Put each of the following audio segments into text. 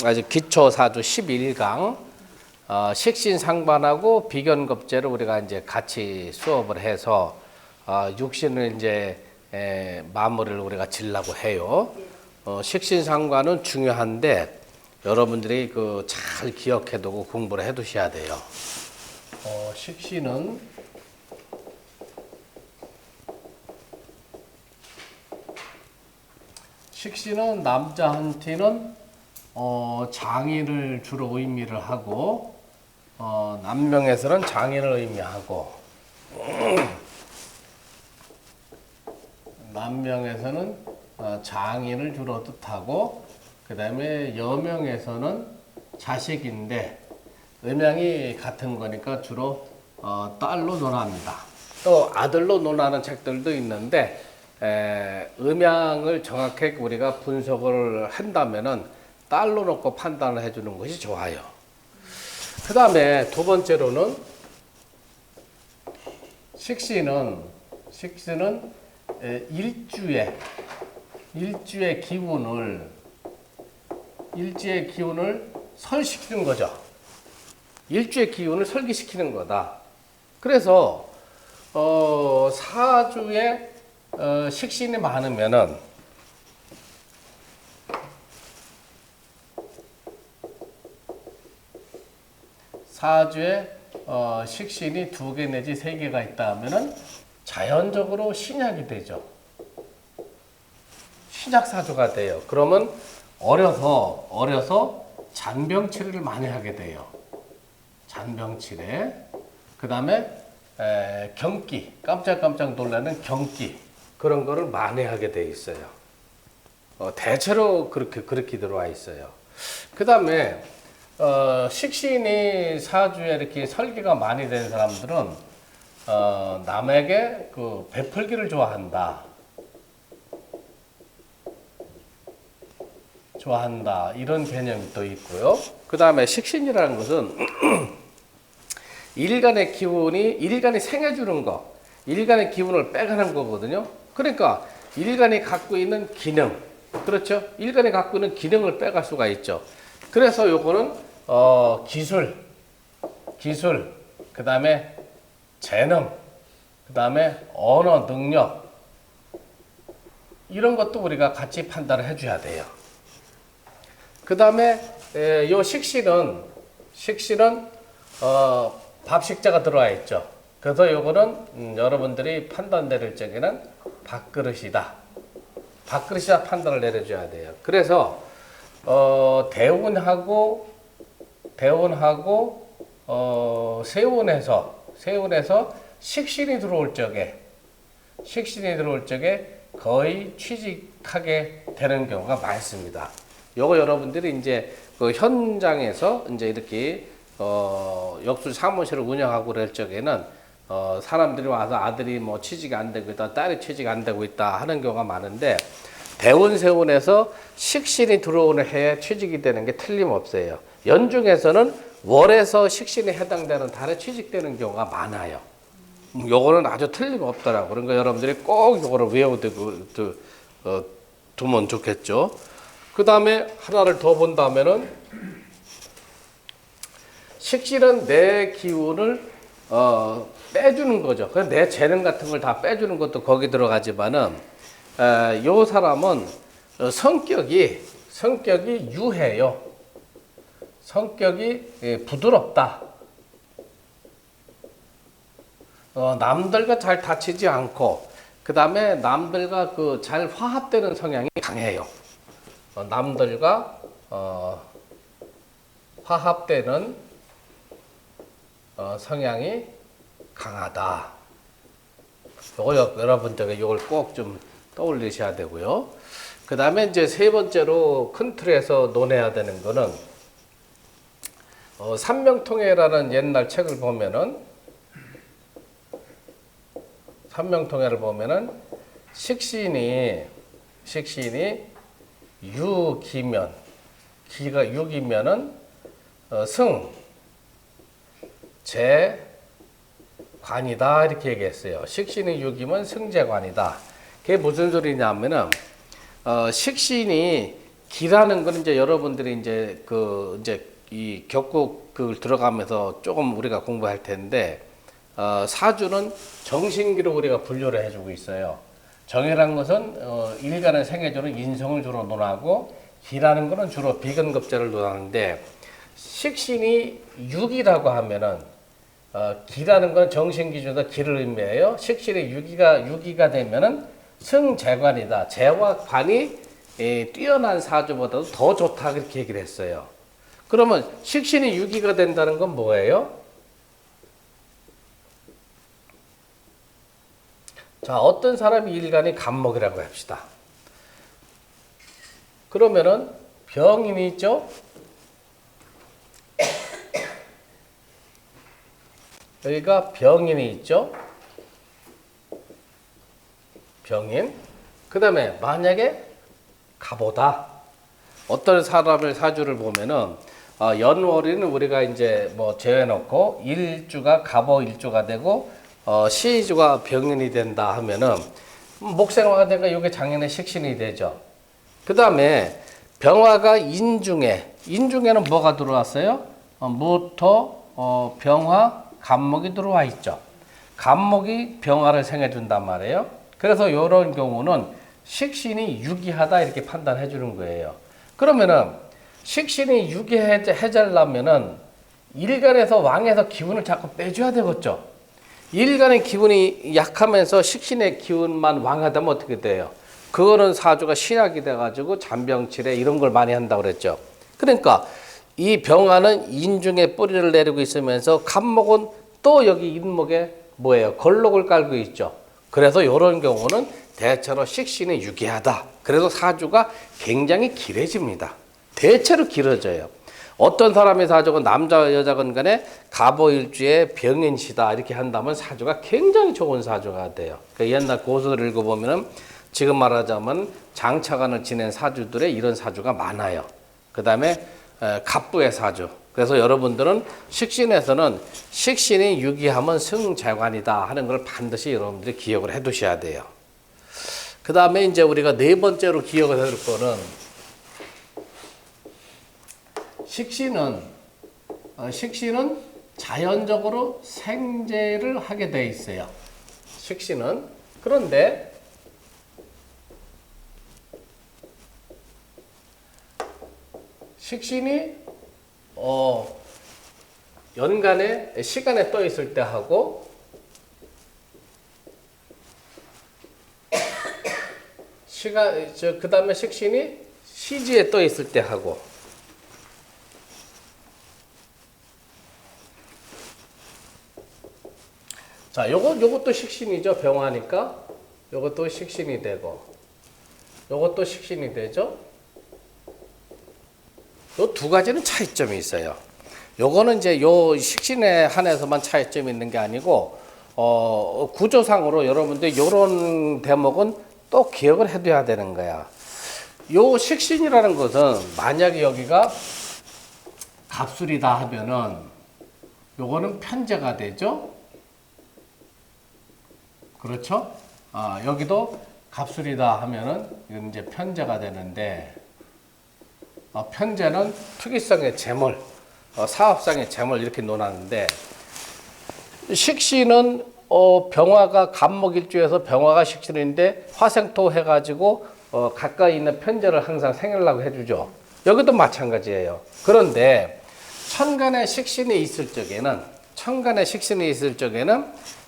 아주 기초사주 11강 식신상반하고 비견급제를 우리가 이제 같이 수업을 해서 육신을 이제 마무리를 우리가 지려고 해요. 식신상반은 중요한데 여러분들이 그 잘 기억해두고 공부를 해두셔야 돼요. 식신은 남자한테는 장인을 주로 의미를 하고 남명에서는 장인을 의미하고 남명에서는 장인을 주로 뜻하고 그 다음에 여명에서는 자식인데 음양이 같은 거니까 주로 딸로 논합니다. 또 아들로 논하는 책들도 있는데 음양을 정확하게 우리가 분석을 한다면은 딸로 놓고 판단을 해주는 것이 좋아요. 그 다음에 두 번째로는 식신은 일주의 기운을 설시키는 거죠. 일주의 기운을 설기시키는 거다. 그래서 사주에 식신이 많으면은 사주에 식신이 2개 내지 3개가 있다 하면은 자연적으로 신약이 되죠. 신약사주가 돼요. 그러면 어려서 잔병치레를 많이 하게 돼요. 잔병치레. 그 다음에 경기, 깜짝깜짝 놀라는 경기, 그런 거를 많이 하게 돼 있어요. 대체로 그렇게 들어와 있어요. 그 다음에 식신이 사주에 이렇게 설계가 많이 된 사람들은 남에게 그 베풀기를 좋아한다 이런 개념이 또 있고요. 그 다음에 식신이라는 것은 일간의 생해주는 거, 일간의 기운을 빼가는 거거든요. 그러니까 일간이 갖고 있는 기능, 그렇죠? 일간이 갖고 있는 기능을 빼갈 수가 있죠. 그래서 요거는 기술, 그 다음에 재능, 그 다음에 언어 능력, 이런 것도 우리가 같이 판단을 해줘야 돼요. 그 다음에 요 식신은 밥식자가 들어와 있죠. 그래서 요거는 여러분들이 판단 내릴 적에는 밥그릇이다 판단을 내려줘야 돼요. 그래서 대운하고 세운에서 식신이 들어올 적에 거의 취직하게 되는 경우가 많습니다. 요거 여러분들이 이제 그 현장에서 이제 이렇게 역술 사무실을 운영하고 그럴 적에는 사람들이 와서 아들이 뭐 취직이 안 되고 있다, 딸이 취직 안 되고 있다 하는 경우가 많은데, 대운세운에서 식신이 들어오는 해에 취직이 되는 게 틀림없어요. 연중에서는 월에서 식신에 해당되는 달에 취직되는 경우가 많아요. 요거는 아주 틀림없더라고요. 그러니까 여러분들이 꼭 요거를 두면 좋겠죠. 그 다음에 하나를 더 본다면은 식신은 내 기운을 빼주는 거죠. 그래서 내 재능 같은 걸 다 빼주는 것도 거기 들어가지만은 요 사람은 성격이 유해요. 성격이 부드럽다. 남들과 잘 다치지 않고, 그 다음에 남들과 그 잘 화합되는 성향이 강해요. 남들과 화합되는 성향이 강하다. 요거 여러분들이 이걸 꼭 좀 떠올리셔야 되고요. 그 다음에 이제 세 번째로 큰 틀에서 논해야 되는 거는 삼명통해라는 옛날 책을 보면은 식신이 유기면, 기가 6이면은 승, 재, 관이다 이렇게 얘기했어요. 식신이 6이면 승재관이다. 그게 무슨 소리냐면은 식신이 기라는 건 이제 여러분들이 이제 이 격국을 들어가면서 조금 우리가 공부할 텐데, 사주는 정신기로 우리가 분류를 해주고 있어요. 정이라는 것은 일간의 생애주로 인성을 주로 논하고, 기라는 것은 주로 비근급제를 논하는데, 식신이 6이라고 하면은 기라는 건 정신기준에서 기를 의미해요. 식신이 6이가 되면은 승재관이다. 재와 관이 뛰어난 사주보다도 더 좋다 그렇게 얘기를 했어요. 그러면 식신이 6이가 된다는 건 뭐예요? 자, 어떤 사람이 일간이 간목이라고 합시다. 그러면은 병인이 있죠? 여기가 병인이 있죠? 병인. 그 다음에 만약에 갑오다. 어떤 사람의 사주를 보면은 연월일은 우리가 이제 뭐 제외놓고 일주가 갑오 일주가 되고 시주가 병인이 된다 하면은 목생화가 되니까 이게 장인의 식신이 되죠. 그 다음에 병화가 인중에는 뭐가 들어왔어요? 무토, 병화, 간목이 들어와 있죠. 간목이 병화를 생해준단 말이에요. 그래서 이런 경우는 식신이 유기하다 이렇게 판단해 주는 거예요. 그러면은 식신이 유기해자려면은 일간에서 왕에서 기운을 자꾸 빼줘야 되겠죠. 일간의 기운이 약하면서 식신의 기운만 왕하다면 어떻게 돼요? 그거는 사주가 신약이 돼가지고 잔병치레 이런 걸 많이 한다고 그랬죠. 그러니까 이 병화는 인중에 뿌리를 내리고 있으면서 간목은 또 여기 인목에 뭐예요? 걸록을 깔고 있죠. 그래서 이런 경우는 대체로 식신이 유기하다. 그래서 사주가 굉장히 길어집니다. 대체로 길어져요. 어떤 사람의 사주가 남자 여자건 간에 갑오일주에 병인시다 이렇게 한다면 사주가 굉장히 좋은 사주가 돼요. 그 옛날 고서를 읽어보면은 지금 말하자면 장차관을 지낸 사주들의 이런 사주가 많아요. 그 다음에 갑부의 사주. 그래서 여러분들은 식신에서는 식신이 유기하면 승재관이다 하는 걸 반드시 여러분들이 기억을 해 두셔야 돼요. 그 다음에 이제 우리가 네 번째로 기억을 해둘 거는 식신은 자연적으로 생재를 하게 돼 있어요. 식신은. 그런데 식신이 연간에 시간에 떠 있을 때 하고 그 다음에 식신이 시지에 떠 있을 때 하고 자, 요것도 식신이죠. 병화니까 요것도 식신이 되고 요것도 식신이 되죠. 요 두 가지는 차이점이 있어요. 요거는 이제 요 식신에 한해서만 차이점이 있는 게 아니고 구조상으로 여러분들 요런 대목은 또 기억을 해둬야 되는 거야. 요 식신이라는 것은 만약에 여기가 갑술이다 하면은 요거는 편제가 되죠. 그렇죠? 여기도 갑술이다 하면은 이건 이제 편제가 되는데 편제는 특이성의 재물, 사업상의 재물 이렇게 논하는데 식신은 병화가 간목일주에서 병화가 식신인데 화생토 해가지고 가까이 있는 편제를 항상 생기려고 해주죠. 여기도 마찬가지예요. 그런데 천간에 식신이 있을 적에는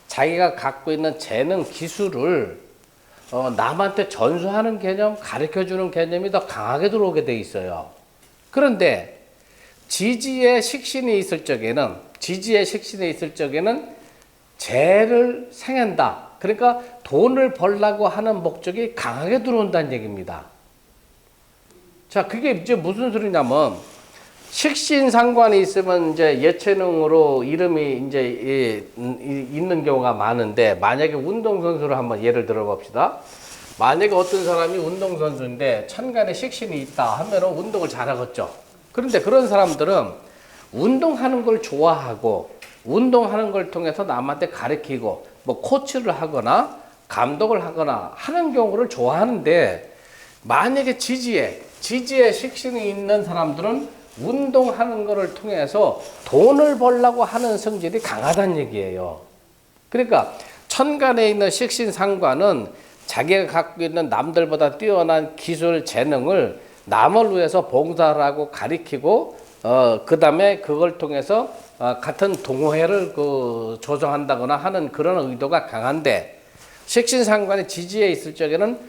자기가 갖고 있는 재능, 기술을 남한테 전수하는 개념, 가르쳐주는 개념이 더 강하게 들어오게 돼 있어요. 그런데 지지의 식신이 있을 적에는 재를 생한다. 그러니까 돈을 벌려고 하는 목적이 강하게 들어온다는 얘기입니다. 자, 그게 이제 무슨 소리냐면 식신 상관이 있으면 이제 예체능으로 이름이 이제 있는 경우가 많은데 만약에 운동선수를 한번 예를 들어 봅시다. 만약에 어떤 사람이 운동선수인데 천간에 식신이 있다 하면 운동을 잘하겠죠. 그런데 그런 사람들은 운동하는 걸 좋아하고 운동하는 걸 통해서 남한테 가르치고 뭐 코치를 하거나 감독을 하거나 하는 경우를 좋아하는데 만약에 지지에 지지에 식신이 있는 사람들은 운동하는 것을 통해서 돈을 벌려고 하는 성질이 강하다는 얘기예요. 그러니까 천간에 있는 식신상관은 자기가 갖고 있는 남들보다 뛰어난 기술, 재능을 남을 위해서 봉사를 하고 가리키고 그 다음에 그걸 통해서 같은 동호회를 조정한다거나 하는 그런 의도가 강한데, 식신상관이 지지에 있을 적에는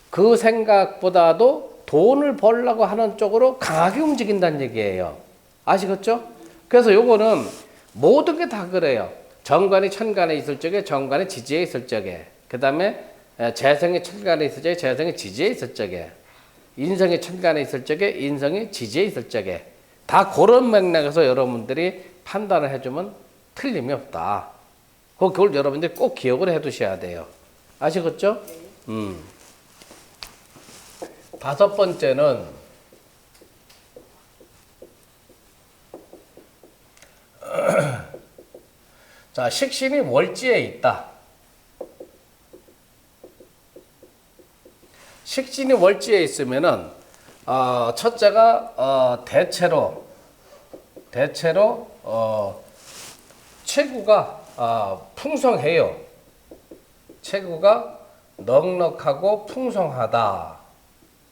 그 생각보다도 돈을 벌려고 하는 쪽으로 강하게 움직인다는 얘기예요. 아시겠죠? 그래서 요거는 모든 게 다 그래요. 정관이 천간에 있을 적에, 정관이 지지에 있을 적에, 그 다음에 재성이 천간에 있을 적에, 재성이 지지에 있을 적에, 인성이 천간에 있을 적에, 인성이 지지에 있을 적에, 다 그런 맥락에서 여러분들이 판단을 해주면 틀림이 없다. 그걸 여러분들이 꼭 기억을 해 두셔야 돼요. 아시겠죠? 다섯 번째는 자, 식신이 월지에 있다. 식신이 월지에 있으면은 첫째가 대체로 체구가 풍성해요. 체구가 넉넉하고 풍성하다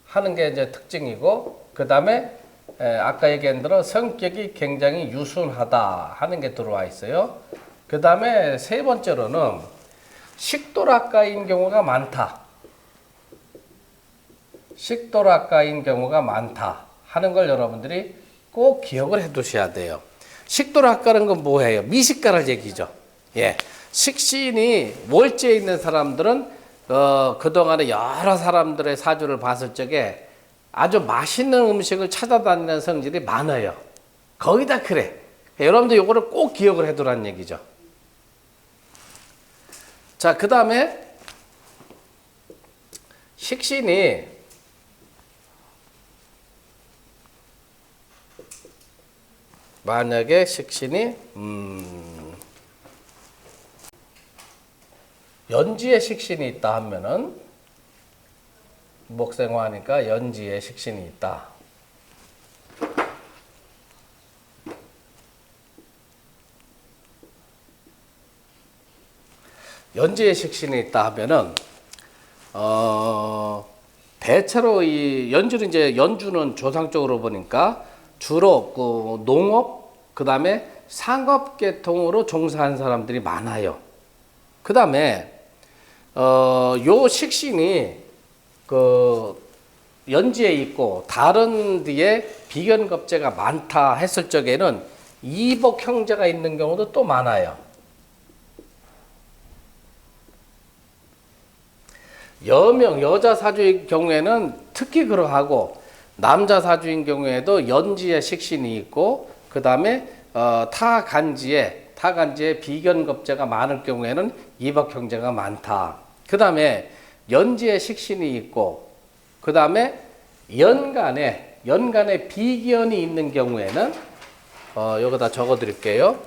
하는 게 이제 특징이고, 그 다음에 아까 얘기한 대로 성격이 굉장히 유순하다 하는 게 들어와 있어요. 그 다음에 세 번째로는 식도락가인 경우가 많다. 식도락가인 경우가 많다 하는 걸 여러분들이 꼭 기억을 해 두셔야 돼요. 식도락가는 건 뭐예요? 미식가를 얘기죠. 예. 식신이 월지에 있는 사람들은 그동안에 여러 사람들의 사주를 봤을 적에 아주 맛있는 음식을 찾아다니는 성질이 많아요. 거의 다 그래. 여러분들 이거를 꼭 기억을 해 두라는 얘기죠. 자, 그 다음에 식신이 만약에 식신이 연지에 식신이 있다 하면은, 목생화니까 연지에 식신이 있다. 연지에 식신이 있다 하면은 대체로 이 연주는 이제 연주는 조상적으로 보니까 주로 그 농업, 그 다음에 상업 계통으로 종사하는 사람들이 많아요. 그 다음에 요 식신이 그 연지에 있고 다른 뒤에 비견겁제가 많다 했을 적에는 이복 형제가 있는 경우도 또 많아요. 여명 여자 사주의 경우에는 특히 그러하고, 남자 사주인 경우에도 연지에 식신이 있고, 그 다음에 타간지에 비견겁제가 많을 경우에는 이복 형제가 많다. 그 다음에 연지에 식신이 있고, 그 다음에 연간에 비견이 있는 경우에는 여기다 적어 드릴게요.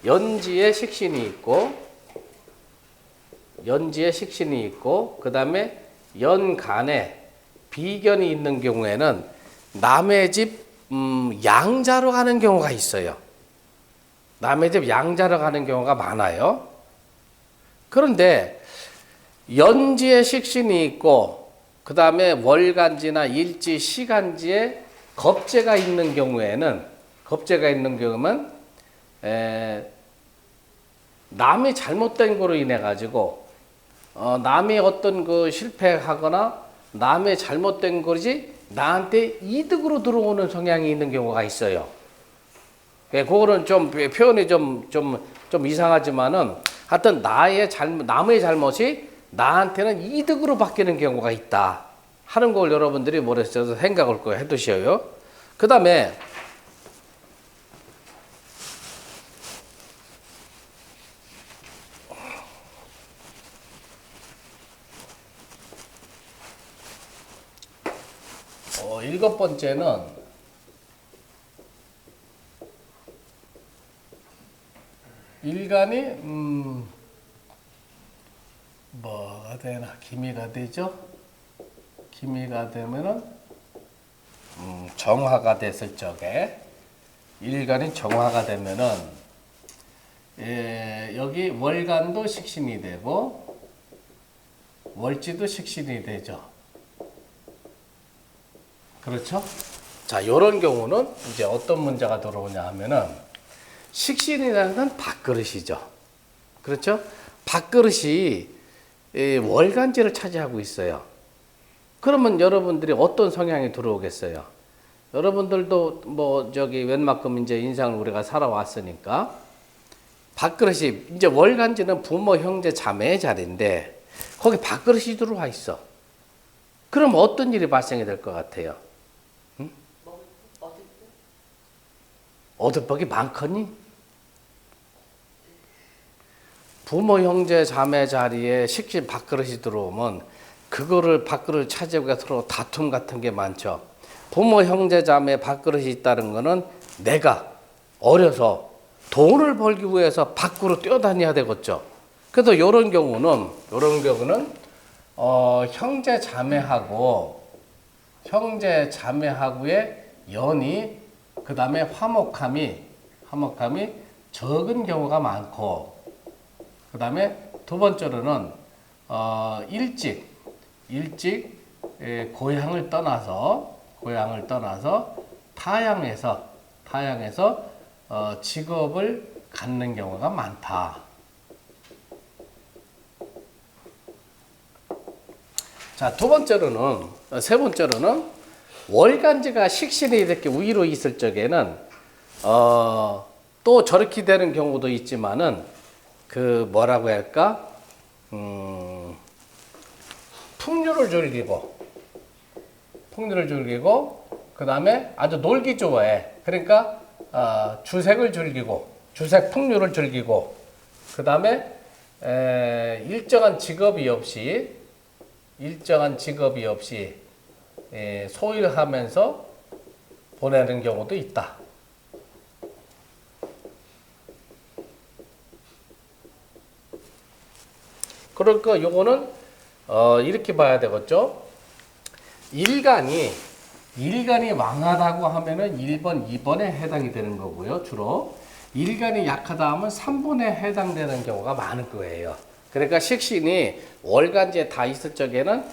연지에 식신이 있고, 그 다음에 연간에 비견이 있는 경우에는 남의 집 양자로 가는 경우가 있어요. 남의 집 양자로 가는 경우가 많아요. 그런데 연지에 식신이 있고, 그 다음에 월간지나 일지, 시간지에 겁재가 있는 경우에는 남이 잘못된 거로 인해 가지고 남이 어떤 그 실패하거나 남의 잘못된 것이 나한테 이득으로 들어오는 성향이 있는 경우가 있어요. 그거는 좀 표현이 좀 이상하지만은 하여튼 남의 잘못이 나한테는 이득으로 바뀌는 경우가 있다 하는 걸 여러분들이 머릿속에서 생각을 꼭 해두셔요. 그 다음에 일곱 번째는 일간이 뭐가 되나, 기미가 되죠. 기미가 되면은 정화가 됐을 적에 일간이 정화가 되면은 여기 월간도 식신이 되고 월지도 식신이 되죠. 그렇죠? 자, 이런 경우는 이제 어떤 문제가 들어오냐 하면은 식신이라는 건 밥그릇이죠. 그렇죠? 밥그릇이 월간지를 차지하고 있어요. 그러면 여러분들이 어떤 성향이 들어오겠어요? 여러분들도 뭐 웬만큼 이제 인생을 우리가 살아왔으니까 밥그릇이 이제 월간지는 부모, 형제, 자매의 자리인데 거기 밥그릇이 들어와 있어. 그럼 어떤 일이 발생이 될 것 같아요? 응? 얻을 복이 많거니? 부모, 형제, 자매 자리에 식신 밥그릇이 들어오면 그거를 밥그릇을 차지하기가 서로 다툼 같은 게 많죠. 부모, 형제, 자매 밥그릇이 있다는 거는 내가 어려서 돈을 벌기 위해서 밖으로 뛰어다녀야 되겠죠. 그래서 이런 경우는 형제 자매하고의 연이 그 다음에 화목함이 적은 경우가 많고, 그 다음에 두 번째로는 일찍 고향을 떠나서 타향에서 직업을 갖는 경우가 많다. 자, 세 번째로는 월간지가 식신이 이렇게 위로 있을 적에는 또 저렇게 되는 경우도 있지만은 그 뭐라고 할까? 풍류를 즐기고 그 다음에 아주 놀기 좋아해. 그러니까 주색을 즐기고 주색 풍류를 즐기고 그 다음에 일정한 직업이 없이 소일하면서 보내는 경우도 있다. 그러니까 요거는 이렇게 봐야 되겠죠. 일간이 왕하다고 하면은 1번, 2번에 해당이 되는 거고요. 주로 일간이 약하다 하면 3번에 해당되는 경우가 많을 거예요. 그러니까 식신이 월간지에 다 있을 적에는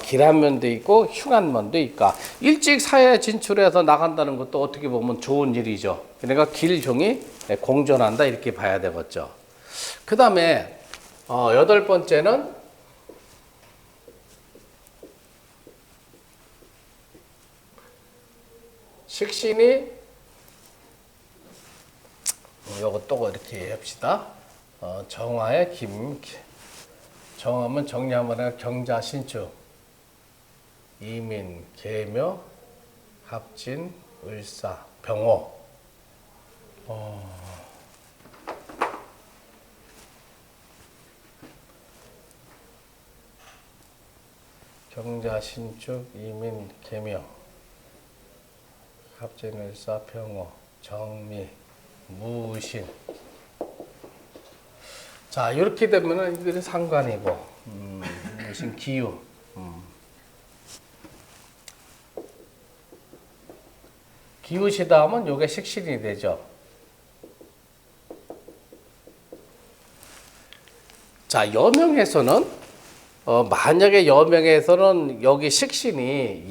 길한 면도 있고 흉한 면도 있고, 일찍 사회에 진출해서 나간다는 것도 어떻게 보면 좋은 일이죠. 그러니까 길종이 공존한다 이렇게 봐야 되겠죠. 그 다음에 여덟 번째는 식신이 요거 또 이렇게 합시다. 정화의 정하면 정리하면 경자, 신축, 이민, 계묘, 합진, 을사, 병호. 경자, 신축, 이민, 계묘, 합진, 을사, 병호, 정미, 무신. 자, 이렇게 되면은 이들이 상관이고, 무신 기유. 기우시다 하면 요게 식신이 되죠. 자, 여명에서는 만약에 여명에서는 여기 식신이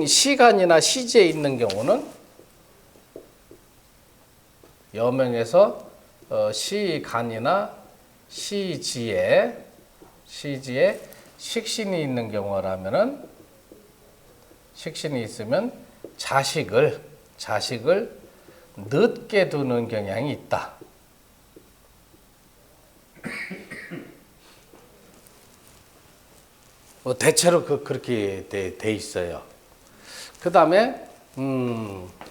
시간이나 시지에 있는 경우는 여명에서 시간이나 시지에 식신이 있는 경우라면은 식신이 있으면 자식을 늦게 두는 경향이 있다. 대체로 그렇게 돼 있어요. 그 다음에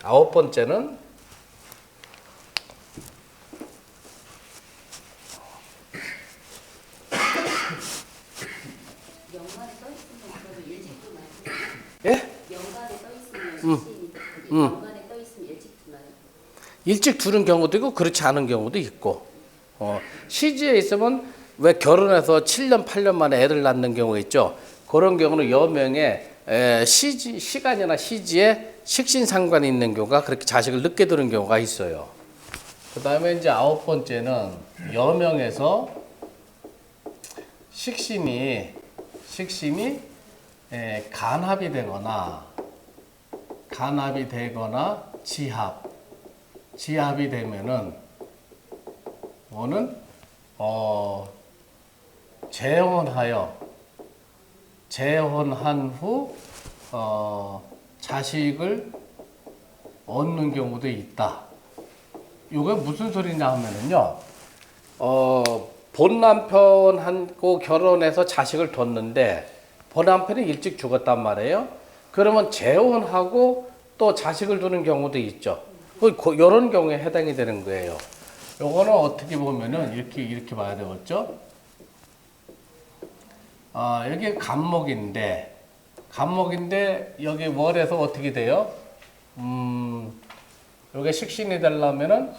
아홉 번째는 연간에 떠 있으면 그래도 일찍 두나요? 예? 연간에 떠 있으면 식신이 연간에 떠 있으면 일찍 두나요? 일찍 두는 경우도 있고 그렇지 않은 경우도 있고, 시지에 있으면 왜 결혼해서 7년 8년 만에 애를 낳는 경우 있죠. 그런 경우는 여명에 시간이나 시지에 식신 상관이 있는 경우가 그렇게 자식을 늦게 두는 경우가 있어요. 그 다음에 이제 9번째는 여명에서 식신이 간합이 되거나 지합이 되면은 뭐는 재혼한 후 자식을 얻는 경우도 있다. 이게 무슨 소리냐 하면은요, 본 남편하고 결혼해서 자식을 뒀는데 본 남편이 일찍 죽었단 말이에요. 그러면 재혼하고 또 자식을 두는 경우도 있죠. 이런 경우에 해당이 되는 거예요. 요거는 어떻게 보면은 이렇게 봐야 되겠죠. 여기 간목인데 여기 월에서 어떻게 돼요? 요게 식신이 되려면은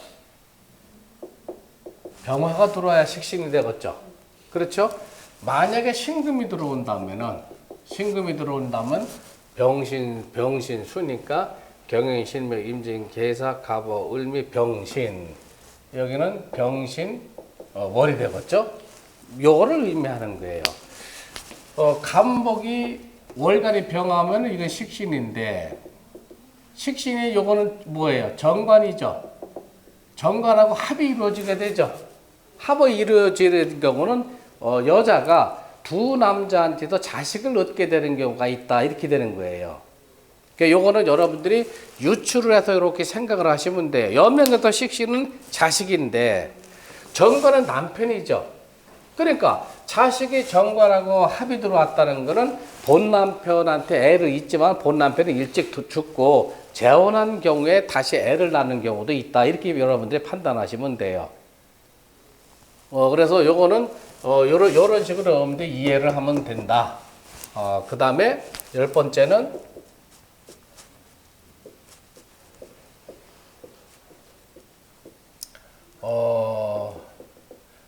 병화가 들어와야 식신이 되겠죠. 그렇죠? 만약에 신금이 들어온다면 병신 수니까 경영, 신묘, 임진, 계사, 갑오, 을미, 병신. 여기는 병신 월이 되겠죠. 요거를 의미하는 거예요. 간목이 월간이 병하면 이건 식신인데, 식신이 요거는 뭐예요? 정관이죠. 정관하고 합이 이루어지게 되죠. 합이 이루어지는 경우는 여자가 두 남자한테도 자식을 얻게 되는 경우가 있다, 이렇게 되는 거예요. 그러니까 요거는 여러분들이 유추를 해서 이렇게 생각을 하시면 돼요. 여명에서 식신은 자식인데 정관은 남편이죠. 그러니까 자식이 정관하고 합이 들어왔다는 거는 본 남편한테 애를 있지만 본 남편이 일찍 죽고 재혼한 경우에 다시 애를 낳는 경우도 있다, 이렇게 여러분들이 판단하시면 돼요. 그래서 요거는 요런 식으로 여러분들이 이해를 하면 된다. 그 다음에 10번째는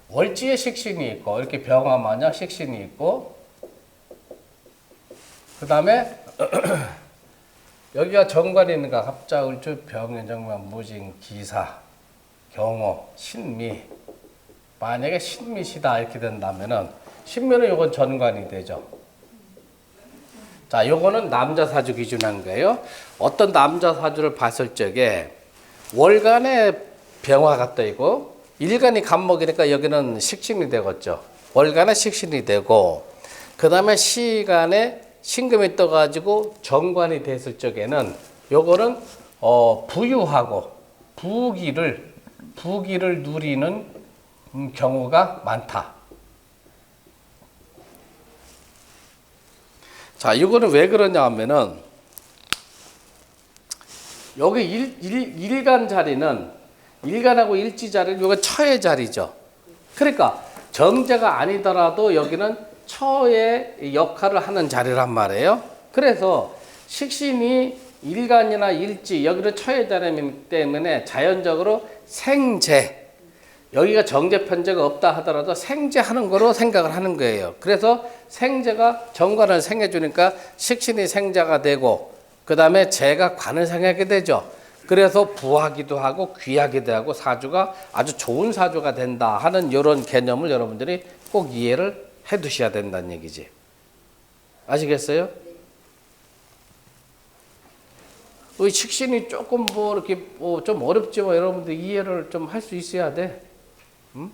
월지에 식신이 있고, 이렇게 병화 마냥 식신이 있고, 그 다음에 여기가 정관이 있는가? 합자을주, 병인정만, 무진, 기사, 경호, 신미. 만약에 신미시다 이렇게 된다면은, 신묘는 요건 전관이 되죠. 자, 요거는 남자 사주 기준한 거예요. 어떤 남자 사주를 봤을 적에 월간에 병화가 떠 있고 일간이 간목이니까 여기는 식신이 되겠죠. 월간에 식신이 되고, 그 다음에 시간에 신금이 떠가지고 정관이 됐을 적에는 요거는 부유하고 부귀를 누리는 경우가 많다. 자, 이거는 왜 그러냐 하면은 여기 일간 자리는 일간하고 일지 자리는 이거 처의 자리죠. 그러니까 정제가 아니더라도 여기는 처의 역할을 하는 자리란 말이에요. 그래서 식신이 일간이나 일지, 여기는 처의 자리이기 때문에 자연적으로 생재, 여기가 정제 편제가 없다 하더라도 생제하는 거로 생각을 하는 거예요. 그래서 생제가 정관을 생해주니까 식신이 생자가 되고, 그 다음에 재가 관을 생하게 되죠. 그래서 부하기도 하고 귀하기도 하고 사주가 아주 좋은 사주가 된다 하는 이런 개념을 여러분들이 꼭 이해를 해 두셔야 된다는 얘기지. 아시겠어요? 식신이 조금 이렇게 좀 어렵지만 여러분들 이해를 좀 할 수 있어야 돼. 응?